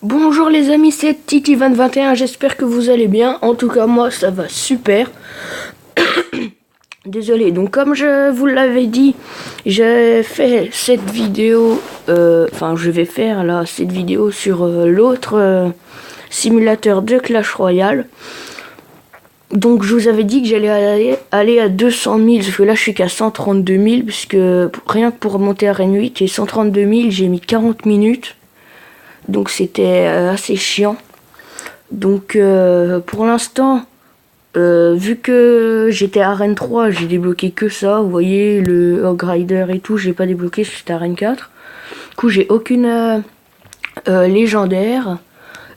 Bonjour les amis, c'est Titi2021, j'espère que vous allez bien. En tout cas, moi, ça va super. Désolé, donc comme je vous l'avais dit, j'ai fait cette vidéo, je vais faire là cette vidéo sur l'autre simulateur de Clash Royale. Donc je vous avais dit que j'allais aller à 200 000, parce que là je suis qu'à 132 000, puisque rien que pour monter à Reine 8 et 132 000, j'ai mis 40 minutes. Donc c'était assez chiant. Donc pour l'instant, vu que j'étais à Arène 3, j'ai débloqué que ça. Vous voyez, le Hog Rider et tout, j'ai pas débloqué, j'étais à Arène 4. Du coup, j'ai aucune légendaire.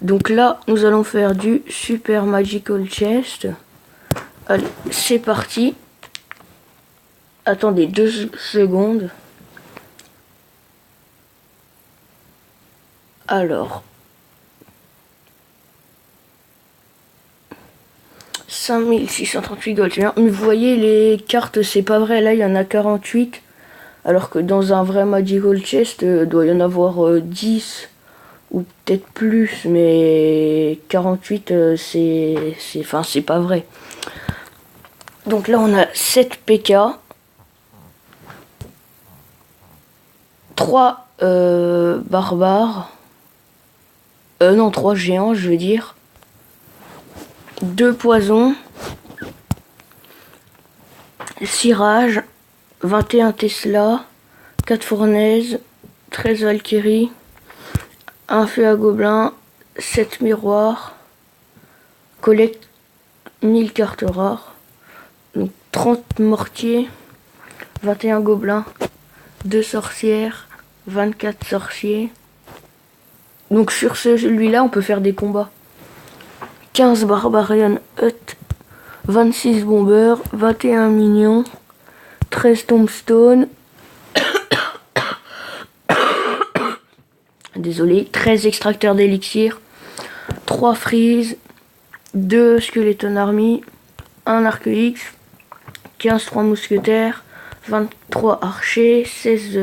Donc là, nous allons faire du Super Magical Chest. Allez, c'est parti. Attendez 2 secondes. Alors. 5638 gold. Mais vous voyez, les cartes, c'est pas vrai. Là, il y en a 48. Alors que dans un vrai Magical Chest, doit y en avoir 10. Ou peut-être plus. Mais 48, c'est pas vrai. Donc là, on a 7 PK. 3 barbares. Non, 3 géants, je veux dire. 2 poisons. 6 rages. 21 Tesla. 4 fournaises. 13 Valkyrie. 1 feu à gobelin. 7 miroirs. Collecte 1000 cartes rares. Donc 30 mortiers. 21 gobelins. 2 sorcières. 24 sorciers. Donc sur celui-là, on peut faire des combats. 15 Barbarian Hut, 26 Bombers, 21 Minions, 13 Tombstone, désolé, 13 Extracteurs d'élixir, 3 Freeze, 2 Skeleton Army, 1 Arc X, 15 3 Mousquetaires, 23 Archers, 16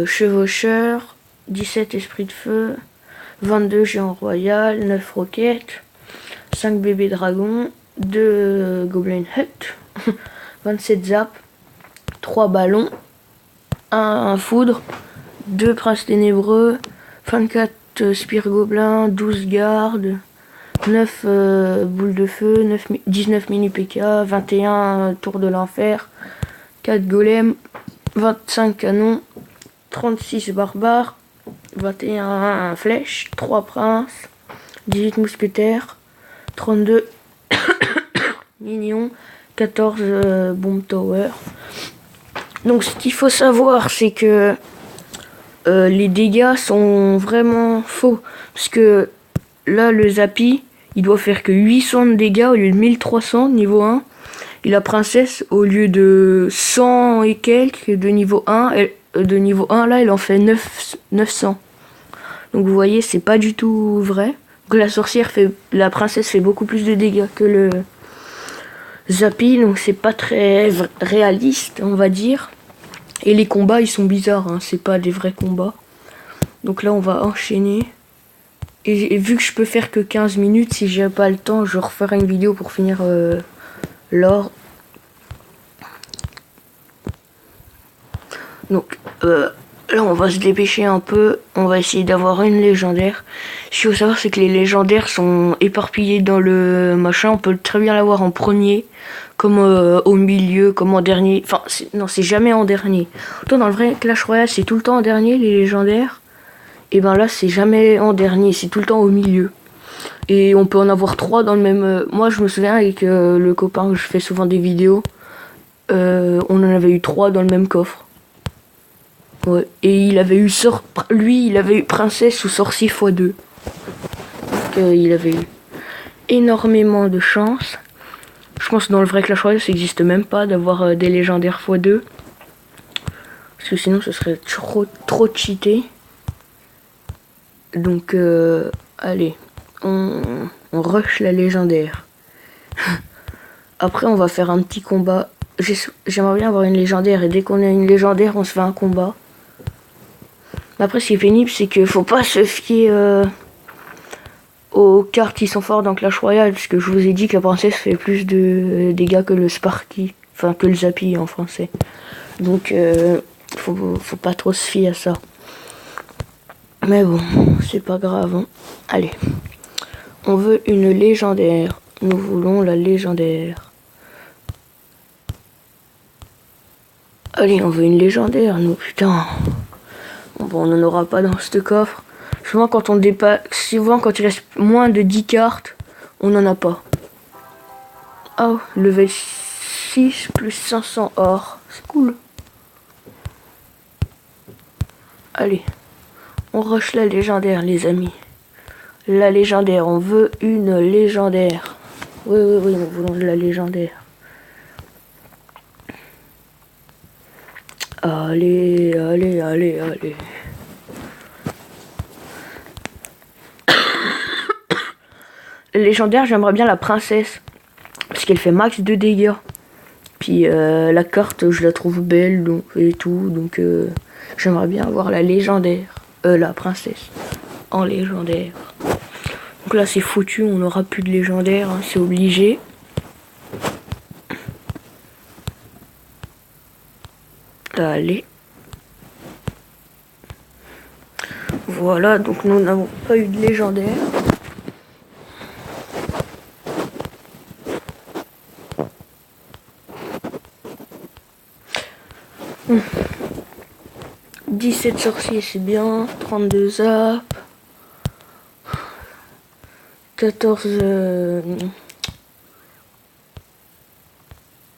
Chevaucheurs, 17 Esprit de Feu, 22 Géants Royal, 9 Roquettes, 5 Bébés Dragons, 2 Goblin Hut, 27 Zap, 3 Ballons, 1 Foudre, 2 Princes Ténébreux, 24 Spire Gobelins, 12 Gardes, 9 Boules de Feu, 19 Mini PK, 21 Tour de l'Enfer, 4 Golems, 25 Canons, 36 Barbares, 21 flèches, 3 princes, 18 mousquetaires, 32 minions, 14 bomb tower. Donc ce qu'il faut savoir, c'est que les dégâts sont vraiment faux. Parce que là, le Zappy, il doit faire que 800 de dégâts au lieu de 1300 niveau 1. Et la princesse, au lieu de 100 et quelques de niveau 1, là, elle en fait 900. Donc vous voyez, c'est pas du tout vrai. Donc la princesse fait beaucoup plus de dégâts que le Zappy, donc c'est pas très réaliste, on va dire. Et les combats, ils sont bizarres, hein, c'est pas des vrais combats. Donc là, on va enchaîner. Et vu que je peux faire que 15 minutes, si j'ai pas le temps, je referai une vidéo pour finir l'or. Donc là, on va se dépêcher un peu. On va essayer d'avoir une légendaire. Ce qu'il faut savoir, c'est que les légendaires sont éparpillées dans le machin. On peut très bien l'avoir en premier, comme au milieu, comme en dernier. Enfin, non, c'est jamais en dernier. Autant dans le vrai Clash Royale, c'est tout le temps en dernier, les légendaires. Et ben là, c'est jamais en dernier, c'est tout le temps au milieu. Et on peut en avoir 3 dans le même... Moi, je me souviens avec le copain que je fais souvent des vidéos, on en avait eu 3 dans le même coffre. Ouais. Et il avait eu il avait eu princesse ou sorcier x2. Donc il avait eu énormément de chance. Je pense que dans le vrai Clash Royale, ça n'existe même pas d'avoir des légendaires x2. Parce que sinon, ce serait trop cheaté. Donc, allez, on rush la légendaire. Après, on va faire un petit combat. J'aimerais bien avoir une légendaire. Et dès qu'on a une légendaire, on se fait un combat. Après, ce qui est pénible, c'est qu'il faut pas se fier aux cartes qui sont fortes dans Clash Royale, parce que je vous ai dit que la princesse fait plus de dégâts que le Sparky, enfin que le Zappy en français. Donc, faut pas trop se fier à ça. Mais bon, c'est pas grave. Hein. Allez, on veut une légendaire. Nous voulons la légendaire. Allez, on veut une légendaire, nous, putain. Bon, on n'en aura pas dans ce coffre. Souvent, quand on dépasse, souvent, quand il reste moins de 10 cartes, on n'en a pas. Oh, level 6 plus 500 or. C'est cool. Allez, on rush la légendaire, les amis. La légendaire, on veut une légendaire. Oui, nous voulons de la légendaire. Allez. Légendaire, j'aimerais bien la princesse. Parce qu'elle fait max de dégâts. Puis la carte, je la trouve belle et tout. Donc j'aimerais bien avoir la légendaire. La princesse. En légendaire. Donc là, c'est foutu. On n'aura plus de légendaire. Hein, c'est obligé. Allez. Voilà, donc nous n'avons pas eu de légendaire. Mmh. 17 sorciers, c'est bien. 32 zap. 14...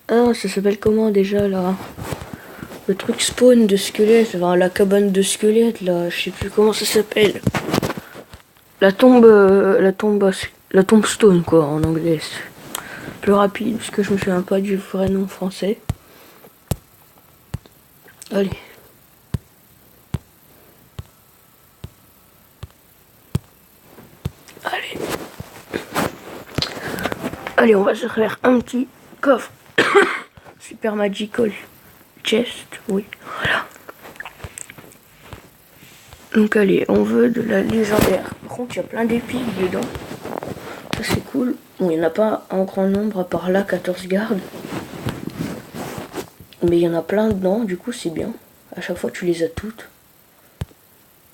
Ah, ça s'appelle comment déjà là? Le truc spawn de squelette, enfin, la cabane de squelette là, je sais plus comment ça s'appelle. La tombstone quoi en anglais. Plus rapide parce que je me souviens pas du vrai nom français. Allez. Allez, on va se faire un petit coffre. Super Magical Chest, oui, voilà. Donc allez, on veut de la légendaire. Par contre, il y a plein d'épiques dedans. Ça c'est cool. Bon, il n'y en a pas en grand nombre à part là, 14 gardes. Mais il y en a plein dedans, du coup c'est bien. À chaque fois tu les as toutes.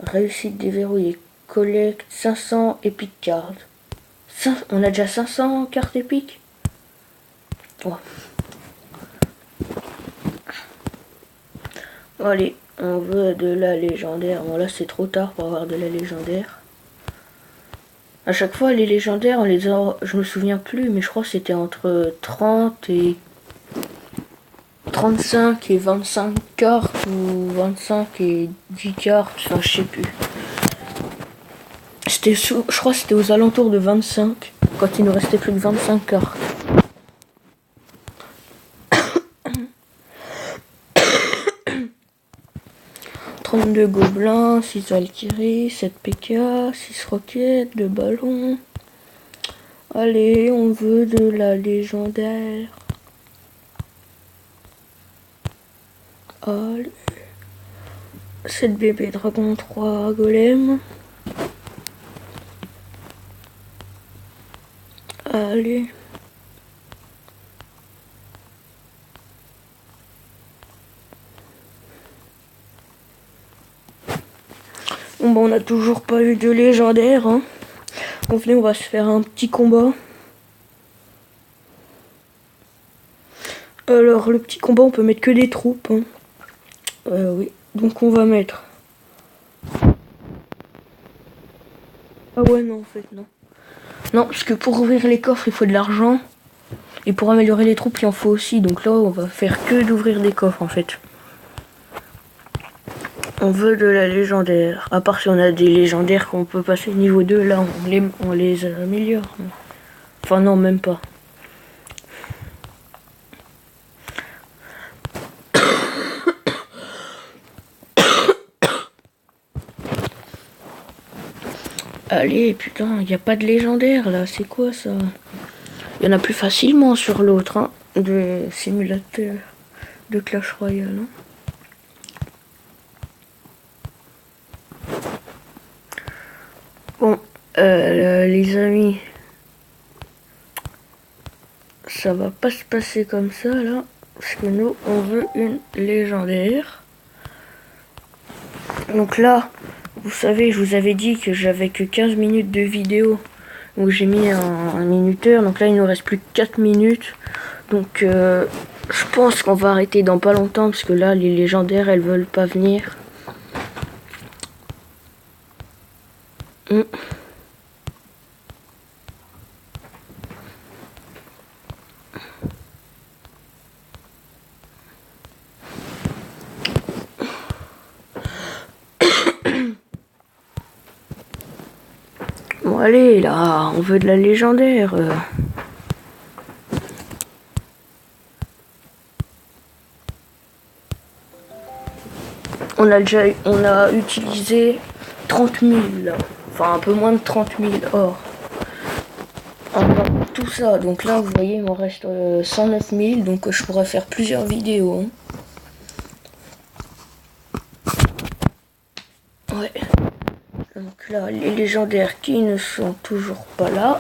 Réussite déverrouillée. Collecte 500 epic cards. On a déjà 500 cartes épiques. Oh. Allez, on veut de la légendaire. Bon là c'est trop tard pour avoir de la légendaire. À chaque fois les légendaires on les a, je me souviens plus, mais je crois que c'était entre 30 et 35 et 25 cartes ou 25 et 10 cartes, enfin je sais plus. Je crois que c'était aux alentours de 25 quand il nous restait plus que 25 cartes. De gobelins, 6 Valkyries, 7 PK, 6 roquettes, 2 ballons. Allez, on veut de la légendaire. Allez. 7 bébés dragon, 3 golems. Allez. Bon, on n'a toujours pas eu de légendaire. Hein. Bon, venez, on va se faire un petit combat. Alors, le petit combat, on peut mettre que des troupes. Hein. Oui, donc on va mettre... Ah ouais, non, en fait, non. Non, parce que pour ouvrir les coffres, il faut de l'argent. Et pour améliorer les troupes, il en faut aussi. Donc là, on va faire que d'ouvrir des coffres, en fait. On veut de la légendaire. À part si on a des légendaires qu'on peut passer niveau 2, là, on les améliore. Enfin, non, même pas. Allez, putain, il n'y a pas de légendaire, là. C'est quoi, ça? Il y en a plus facilement sur l'autre, hein, de simulateur de Clash Royale. Hein. Les amis, ça va pas se passer comme ça là, parce que nous on veut une légendaire. Donc là, vous savez, je vous avais dit que j'avais que 15 minutes de vidéo, donc j'ai mis un minuteur. Donc là il nous reste plus que 4 minutes, donc je pense qu'on va arrêter dans pas longtemps, parce que là les légendaires elles veulent pas venir. Bon allez là, on veut de la légendaire. On a utilisé 30 000 là. Enfin un peu moins de 30 000 or. Enfin, tout ça, donc là vous voyez il me reste 109 000, donc je pourrais faire plusieurs vidéos. Ouais. Donc là les légendaires qui ne sont toujours pas là,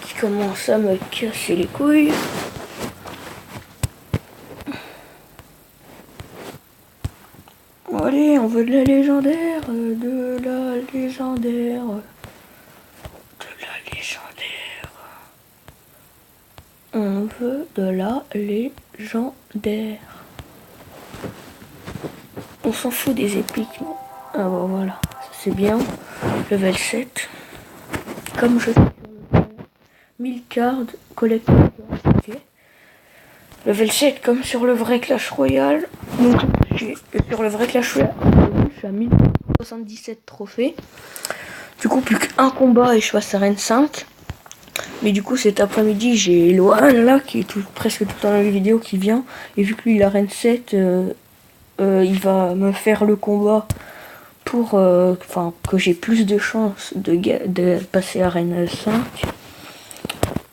qui commencent à me casser les couilles. Allez, on veut de la légendaire, de la légendaire, de la légendaire. On veut de la légendaire. On s'en fout des épiques. Ah bon voilà, c'est bien. Level 7. Comme je fais sur le 1000 cards collector. Ok. Level 7 comme sur le vrai Clash Royale. Donc sur le vrai Clash Royale, je suis à 1077 trophées. Du coup plus qu'un combat et je passe à Arène 5. Mais du coup cet après-midi j'ai Lohan là qui est presque tout le temps dans les vidéos qui vient. Et vu que lui il a Arène 7, il va me faire le combat pour que j'ai plus de chances de passer à Arène 5.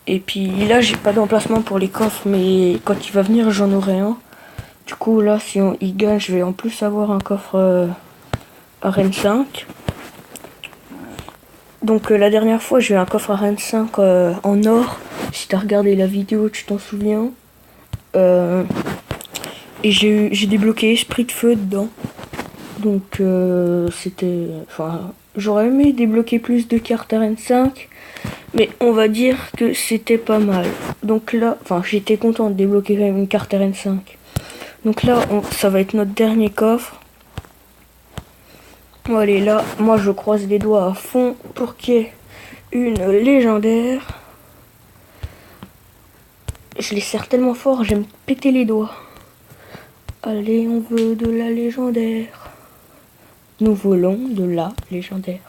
Et puis là j'ai pas d'emplacement pour les coffres, mais quand il va venir j'en aurai un. Du coup là si il gagne je vais en plus avoir un coffre Arène 5. Donc la dernière fois j'ai eu un coffre Arène 5 en or. Si t'as regardé la vidéo tu t'en souviens. Et j'ai débloqué Esprit de Feu dedans. Donc c'était... Enfin j'aurais aimé débloquer plus de cartes Arène 5. Mais on va dire que c'était pas mal. Donc là, enfin j'étais content de débloquer quand même une carte Arène 5. Donc là, ça va être notre dernier coffre. Bon allez là, moi je croise les doigts à fond pour qu'il y ait une légendaire. Je les serre tellement fort, j'aime péter les doigts. Allez, on veut de la légendaire. Nous voulons de la légendaire.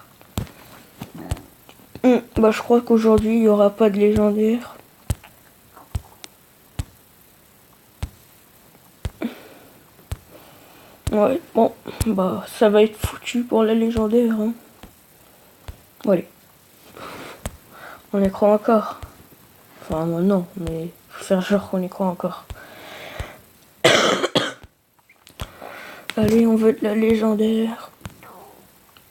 Bah je crois qu'aujourd'hui il n'y aura pas de légendaire. Ouais, bon, bah ça va être foutu pour la légendaire. Hein. Allez. On y croit encore. Enfin non, mais faut faire genre qu'on y croit encore. Allez, on veut de la légendaire.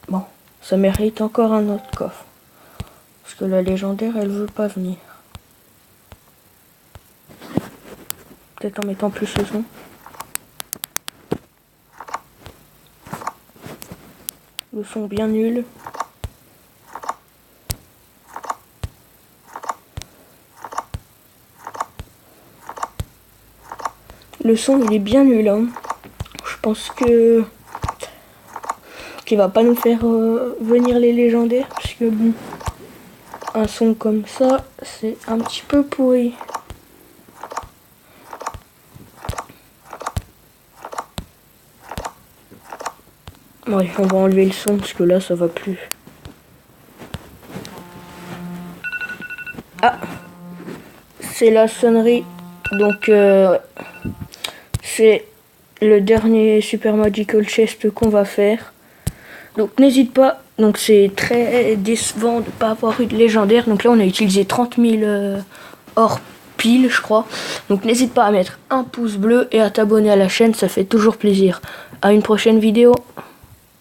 Bon, ça mérite encore un autre coffre. Parce que la légendaire, elle veut pas venir. Peut-être en mettant plus le son. Le son bien nul. Le son, il est bien nul. Hein. Je pense que... qu'il va pas nous faire venir les légendaires. Parce que bon... Un son comme ça, c'est un petit peu pourri. Ouais, on va enlever le son parce que là, ça va plus. Ah, c'est la sonnerie. Donc, c'est le dernier Super Magical Chest qu'on va faire. Donc, n'hésite pas. Donc, c'est très décevant de pas avoir eu de légendaire. Donc là, on a utilisé 30 000 hors pile, je crois. Donc, n'hésite pas à mettre un pouce bleu et à t'abonner à la chaîne. Ça fait toujours plaisir. À une prochaine vidéo.